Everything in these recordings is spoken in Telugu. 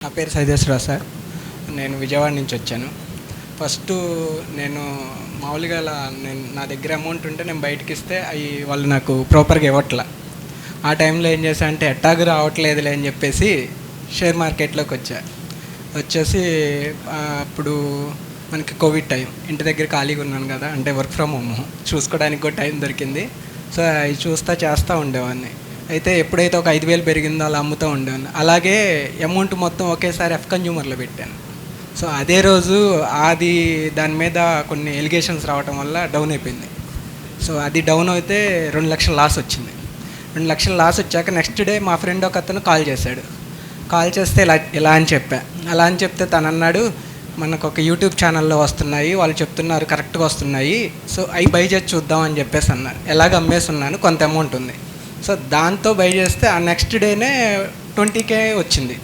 నా పేరు సైదేశ్వరరావు సార్. నేను విజయవాడ నుంచి వచ్చాను. ఫస్ట్ నేను మామూలుగా నా దగ్గర అమౌంట్ ఉంటే నేను బయటకి ఇస్తే అవి వాళ్ళు నాకు ప్రాపర్గా ఇవ్వట్ల. ఆ టైంలో ఏం చేశా అంటే ఎట్టాగు రావట్లేదులే అని చెప్పేసి షేర్ మార్కెట్లోకి వచ్చేసి అప్పుడు మనకి కోవిడ్ టైం, ఇంటి దగ్గర ఖాళీగా ఉన్నాను కదా, అంటే వర్క్ ఫ్రమ్ హోమ్ చూసుకోవడానికి కూడా టైం దొరికింది. సో అవి చేస్తూ ఉండేవాడిని. అయితే ఎప్పుడైతే ఒక 5,000 పెరిగిందో అలా అమ్ముతూ ఉండేవాడిని. అలాగే అమౌంట్ మొత్తం ఒకేసారి ఎఫ్ కన్జ్యూమర్లో పెట్టాను. సో అదే రోజు దాని మీద కొన్ని ఎలిగేషన్స్ రావడం వల్ల డౌన్ అయిపోయింది. సో అది డౌన్ అయితే 2 లక్షల లాస్ వచ్చింది. 2 లక్షల లాస్ వచ్చాక నెక్స్ట్ డే మా ఫ్రెండ్ ఒక అతను కాల్ చేశాడు. కాల్ చేస్తే ఇలా అని చెప్తే తను అన్నాడు, మనకు ఒక యూట్యూబ్ ఛానల్లో వస్తున్నాయి, వాళ్ళు చెప్తున్నారు కరెక్ట్గా వస్తున్నాయి, సో అవి బై చేసి చూద్దాం అని చెప్పేసి అన్నారు. ఎలాగ అమ్మేసి ఉన్నాను, కొంత అమౌంట్ ఉంది. సో దాంతో బై చేస్తే ఆ నెక్స్ట్ డేనే 20K వచ్చింది.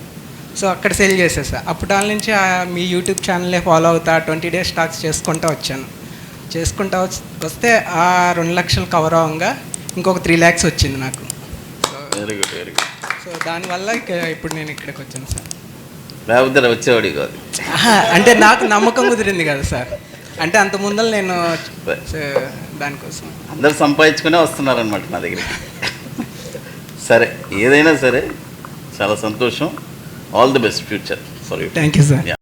సో అక్కడ సేల్ చేసేసా. అప్పటి నుంచి మీ యూట్యూబ్ ఛానల్లే ఫాలో అవుతా 20 డేస్ స్టాక్స్ చేసుకుంటూ వచ్చాను. వస్తే ఆ 2 లక్షలు కవర్ అవ్వగా ఇంకొక 3 lakhs వచ్చింది నాకు. Very good, very good. So దానివల్ల ఇప్పుడు నేను ఇక్కడికి వచ్చాను సార్. లేకపోతే వచ్చేవాడి కాదు. అంటే నాకు నమ్మకం కుదిరింది కదా సార్. అంటే అంత ముందర నేను దానికోసం అందరు సంపాదించుకునే వస్తున్నారనమాట నా దగ్గరికి. సరే, ఏదైనా సరే చాలా సంతోషం. All the best future for you. Thank you sir.